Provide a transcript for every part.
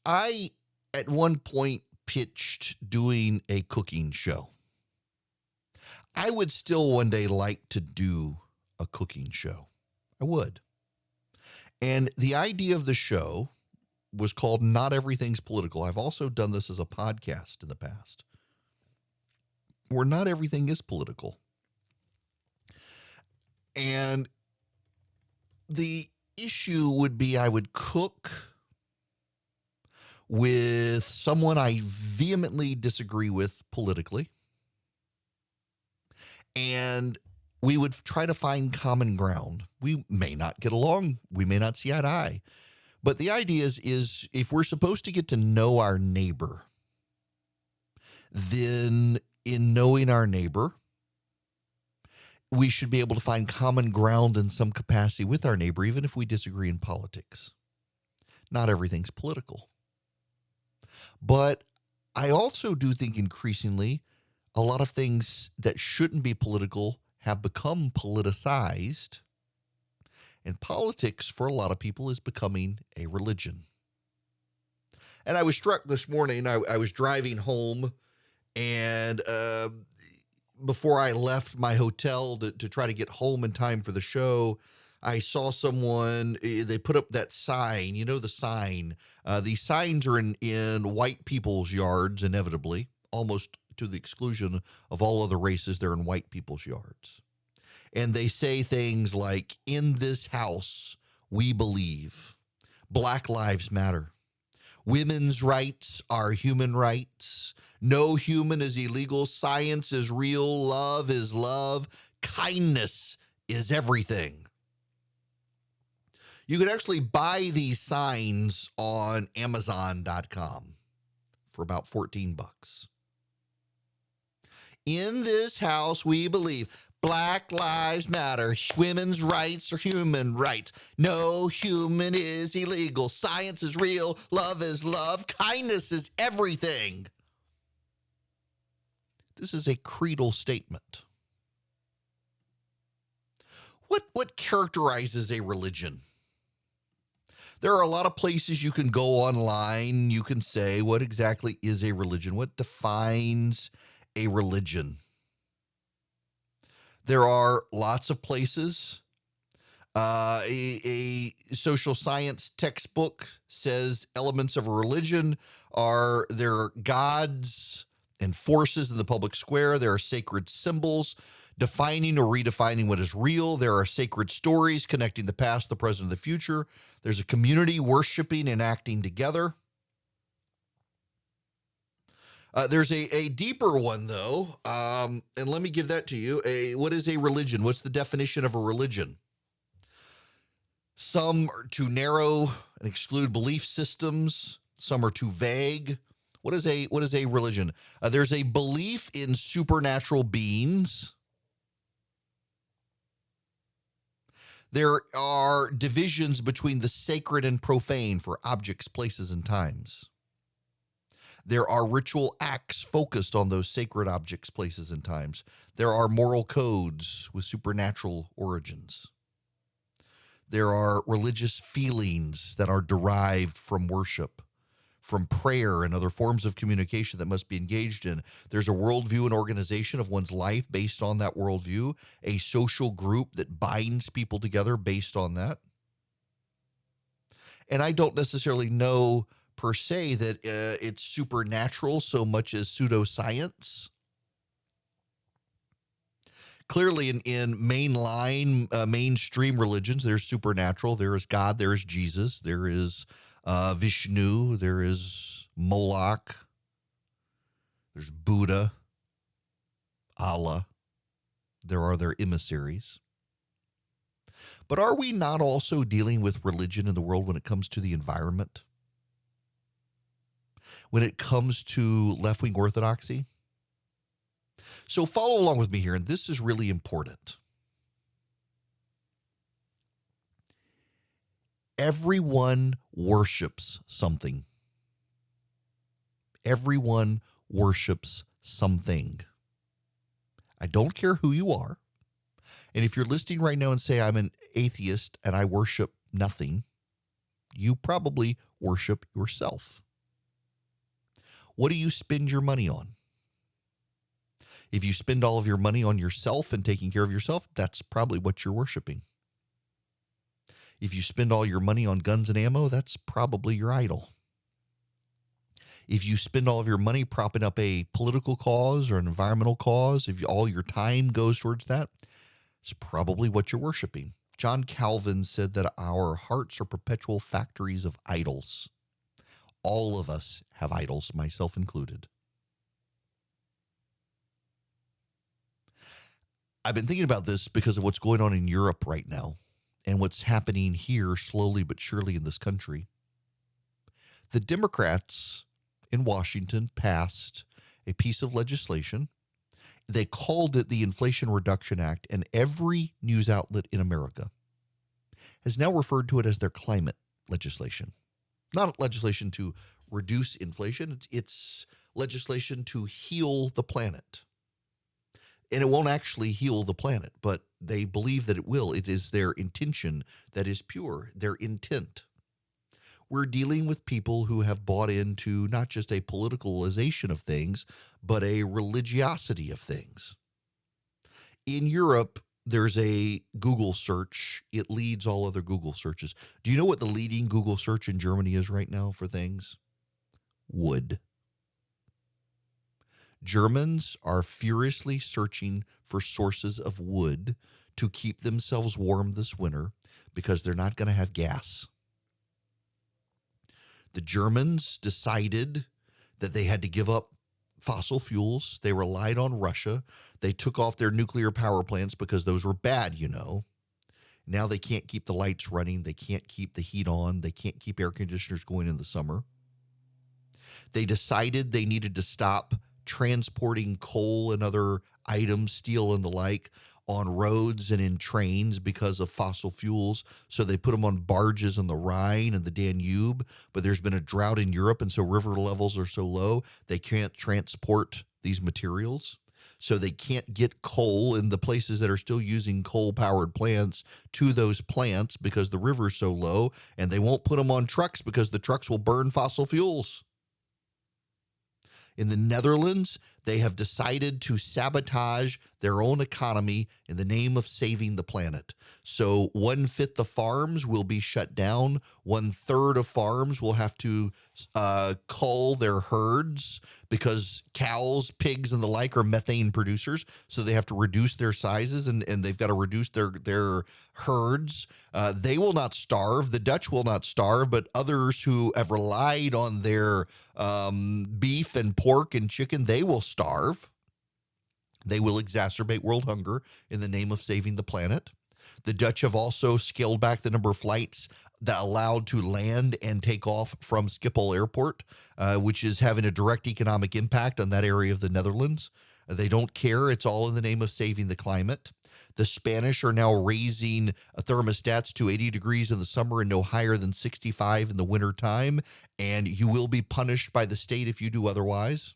I, at one point, pitched doing a cooking show. I would still one day like to do a cooking show. I would. And the idea of the show was called Not Everything's Political. I've also done this as a podcast in the past, where not everything is political. And the issue would be I would cook with someone I vehemently disagree with politically, and we would try to find common ground. We may not get along. We may not see eye to eye. But the idea is if we're supposed to get to know our neighbor, then in knowing our neighbor, we should be able to find common ground in some capacity with our neighbor, even if we disagree in politics. Not everything's political. But I also do think increasingly a lot of things that shouldn't be political have become politicized. And politics, for a lot of people, is becoming a religion. And I was struck this morning. I was driving home, and before I left my hotel to try to get home in time for the show, I saw someone, they put up that sign, the sign. These signs are in white people's yards, inevitably, almost to the exclusion of all other races. They're in white people's yards. And they say things like, in this house, we believe. Black lives matter. Women's rights are human rights. No human is illegal. Science is real. Love is love. Kindness is everything. You can actually buy these signs on Amazon.com for about $14. In this house, we believe. Black lives matter. Women's rights are human rights. No human is illegal. Science is real. Love is love. Kindness is everything. This is a creedal statement. What characterizes a religion? There are a lot of places you can go online. You can say, what exactly is a religion? What defines a religion? There are lots of places. A social science textbook says elements of a religion are there are gods and forces in the public square. There are sacred symbols defining or redefining what is real. There are sacred stories connecting the past, the present, and the future. There's a community worshiping and acting together. There's a deeper one, though, and let me give that to you. What is a religion? What's the definition of a religion? Some are too narrow and exclude belief systems. Some are too vague. What is a religion? There's a belief in supernatural beings. There are divisions between the sacred and profane for objects, places, and times. There are ritual acts focused on those sacred objects, places, and times. There are moral codes with supernatural origins. There are religious feelings that are derived from worship, from prayer and other forms of communication that must be engaged in. There's a worldview and organization of one's life based on that worldview, a social group that binds people together based on that. And I don't necessarily know per se that it's supernatural so much as pseudoscience. Clearly in mainstream religions, there's supernatural. There is God, there is Jesus, there is Vishnu, there is Moloch, there's Buddha, Allah. There are their emissaries. But are we not also dealing with religion in the world when it comes to the environment? When it comes to left-wing orthodoxy? So follow along with me here, and this is really important. Everyone worships something. Everyone worships something. I don't care who you are. And if you're listening right now and say, I'm an atheist and I worship nothing, You probably worship yourself. What do you spend your money on? If you spend all of your money on yourself and taking care of yourself, that's probably what you're worshiping. If you spend all your money on guns and ammo, that's probably your idol. If you spend all of your money propping up a political cause or an environmental cause, if all your time goes towards that, it's probably what you're worshiping. John Calvin said that our hearts are perpetual factories of idols. All of us have idols, myself included. I've been thinking about this because of what's going on in Europe right now and what's happening here slowly but surely in this country. The Democrats in Washington passed a piece of legislation. They called it the Inflation Reduction Act, and every news outlet in America has now referred to it as their climate legislation. Not legislation to reduce inflation, it's legislation to heal the planet. And it won't actually heal the planet, but they believe that it will. It is their intention that is pure, their intent. We're dealing with people who have bought into not just a politicalization of things, but a religiosity of things. In Europe, there's a Google search. It leads all other Google searches. Do you know what the leading Google search in Germany is right now for things? Wood. Germans are furiously searching for sources of wood to keep themselves warm this winter because they're not going to have gas. The Germans decided that they had to give up fossil fuels. They relied on Russia. They took off their nuclear power plants because those were bad, you know. Now they can't keep the lights running. They can't keep the heat on. They can't keep air conditioners going in the summer. They decided they needed to stop transporting coal and other items, steel and the like, on roads and in trains because of fossil fuels. So they put them on barges on the Rhine and the Danube. But there's been a drought in Europe, and so river levels are so low, they can't transport these materials. So they can't get coal in the places that are still using coal-powered plants to those plants because the river's so low, and they won't put them on trucks because the trucks will burn fossil fuels. In the Netherlands, they have decided to sabotage their own economy in the name of saving the planet. So 1/5 of farms will be shut down. 1/3 of farms will have to cull their herds because cows, pigs, and the like are methane producers. So they have to reduce their sizes and they've got to reduce their herds. They will not starve. The Dutch will not starve, but others who have relied on their beef and pork and chicken, they will starve. They will exacerbate world hunger in the name of saving the planet. The Dutch have also scaled back the number of flights that allowed to land and take off from Schiphol Airport, which is having a direct economic impact on that area of the Netherlands. They don't care. It's all in the name of saving the climate. The Spanish are now raising thermostats to 80 degrees in the summer and no higher than 65 in the winter time, and you will be punished by the state if you do otherwise.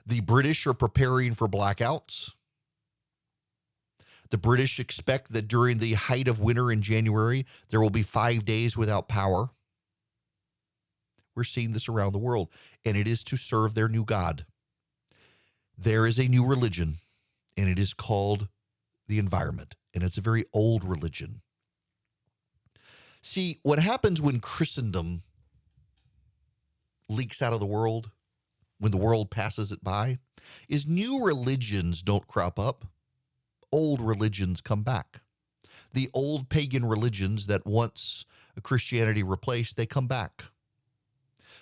The British are preparing for blackouts. The British expect that during the height of winter in January, there will be 5 days without power. We're seeing this around the world, and it is to serve their new god. There is a new religion, and it is called the environment, and it's a very old religion. See, what happens when Christendom leaks out of the world, when the world passes it by, is new religions don't crop up. Old religions come back. The old pagan religions that once Christianity replaced, they come back.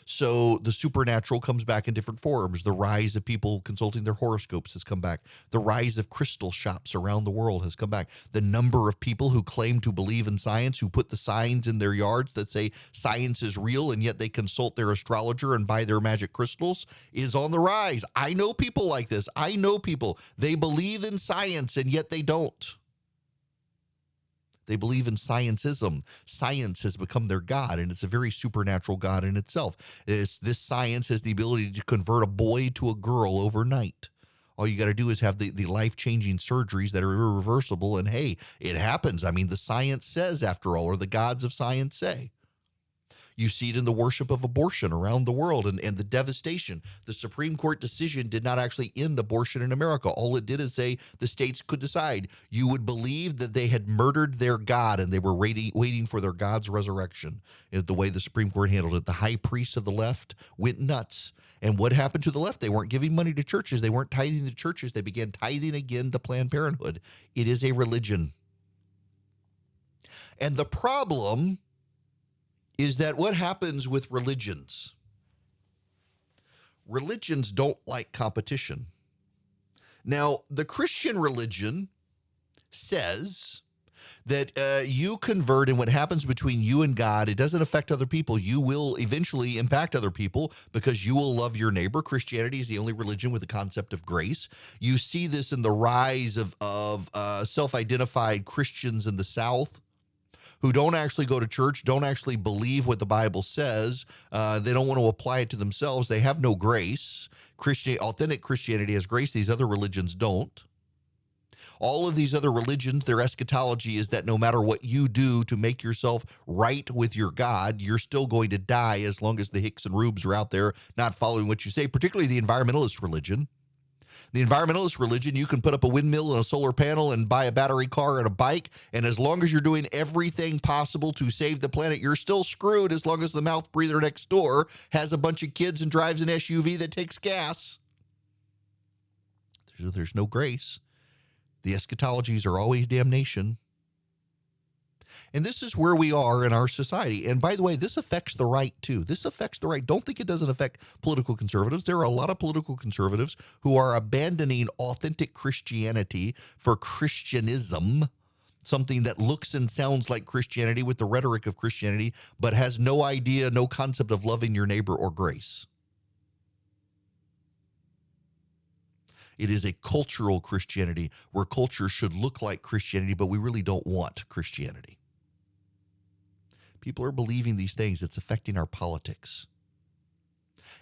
So the supernatural comes back in different forms. The rise of people consulting their horoscopes has come back. The rise of crystal shops around the world has come back. The number of people who claim to believe in science, who put the signs in their yards that say science is real, and yet they consult their astrologer and buy their magic crystals, is on the rise. I know people like this. I know people. They believe in science, and yet they don't. They believe in scientism. Science has become their god, and it's a very supernatural god in itself. This science has the ability to convert a boy to a girl overnight. All you got to do is have the life-changing surgeries that are irreversible, and hey, it happens. I mean, the science says, after all, or the gods of science say. You see it in the worship of abortion around the world and the devastation. The Supreme Court decision did not actually end abortion in America. All it did is say the states could decide. You would believe that they had murdered their God and they were waiting for their God's resurrection. The way the Supreme Court handled it, the high priests of the left went nuts. And what happened to the left? They weren't giving money to churches. They weren't tithing to churches. They began tithing again to Planned Parenthood. It is a religion. And the problem is that what happens with religions? Religions don't like competition. Now, the Christian religion says that you convert, and what happens between you and God, it doesn't affect other people. You will eventually impact other people because you will love your neighbor. Christianity is the only religion with the concept of grace. You see this in the rise of self-identified Christians in the South who don't actually go to church, don't actually believe what the Bible says. They don't want to apply it to themselves. They have no grace. Authentic Christianity has grace. These other religions don't. All of these other religions, their eschatology is that no matter what you do to make yourself right with your God, you're still going to die as long as the Hicks and Rubes are out there not following what you say, particularly the environmentalist religion. The environmentalist religion, you can put up a windmill and a solar panel and buy a battery car and a bike, and as long as you're doing everything possible to save the planet, you're still screwed as long as the mouth breather next door has a bunch of kids and drives an SUV that takes gas. There's no grace. The eschatologies are always damnation. And this is where we are in our society. And by the way, this affects the right too. This affects the right. Don't think it doesn't affect political conservatives. There are a lot of political conservatives who are abandoning authentic Christianity for Christianism, something that looks and sounds like Christianity with the rhetoric of Christianity, but has no idea, no concept of loving your neighbor or grace. It is a cultural Christianity where culture should look like Christianity, but we really don't want Christianity. People are believing these things. It's affecting our politics.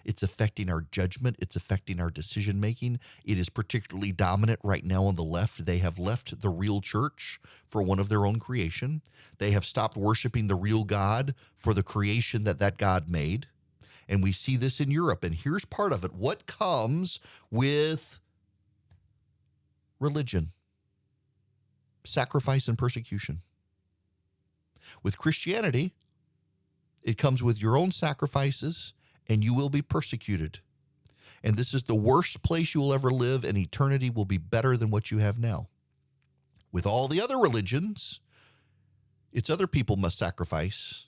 It's affecting our judgment. It's affecting our decision making. It is particularly dominant right now on the left. They have left the real church for one of their own creation. They have stopped worshiping the real God for the creation that God made. And we see this in Europe. And here's part of it. What comes with religion? Sacrifice and persecution. With Christianity, it comes with your own sacrifices, and you will be persecuted. And this is the worst place you will ever live, and eternity will be better than what you have now. With all the other religions, it's other people must sacrifice,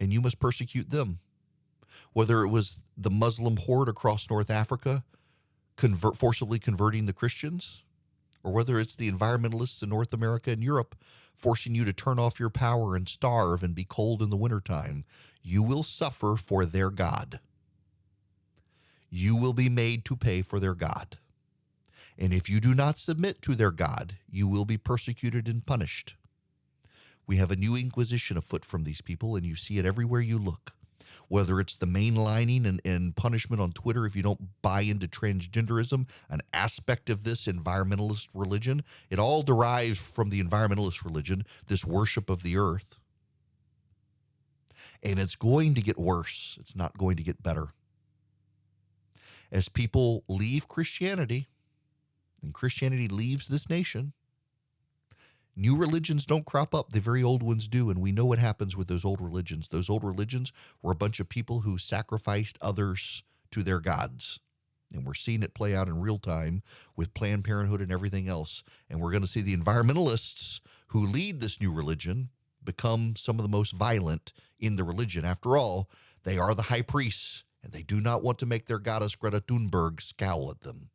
and you must persecute them. Whether it was the Muslim horde across North Africa forcibly converting the Christians, or whether it's the environmentalists in North America and Europe forcing you to turn off your power and starve and be cold in the wintertime, you will suffer for their God. You will be made to pay for their God. And if you do not submit to their God, you will be persecuted and punished. We have a new inquisition afoot from these people, and you see it everywhere you look. Whether it's the mainlining and punishment on Twitter if you don't buy into transgenderism, an aspect of this environmentalist religion, it all derives from the environmentalist religion, this worship of the earth. And it's going to get worse. It's not going to get better. As people leave Christianity, and Christianity leaves this nation, new religions don't crop up. The very old ones do, and we know what happens with those old religions. Those old religions were a bunch of people who sacrificed others to their gods. And we're seeing it play out in real time with Planned Parenthood and everything else. And we're going to see the environmentalists who lead this new religion become some of the most violent in the religion. After all, they are the high priests, and they do not want to make their goddess Greta Thunberg scowl at them.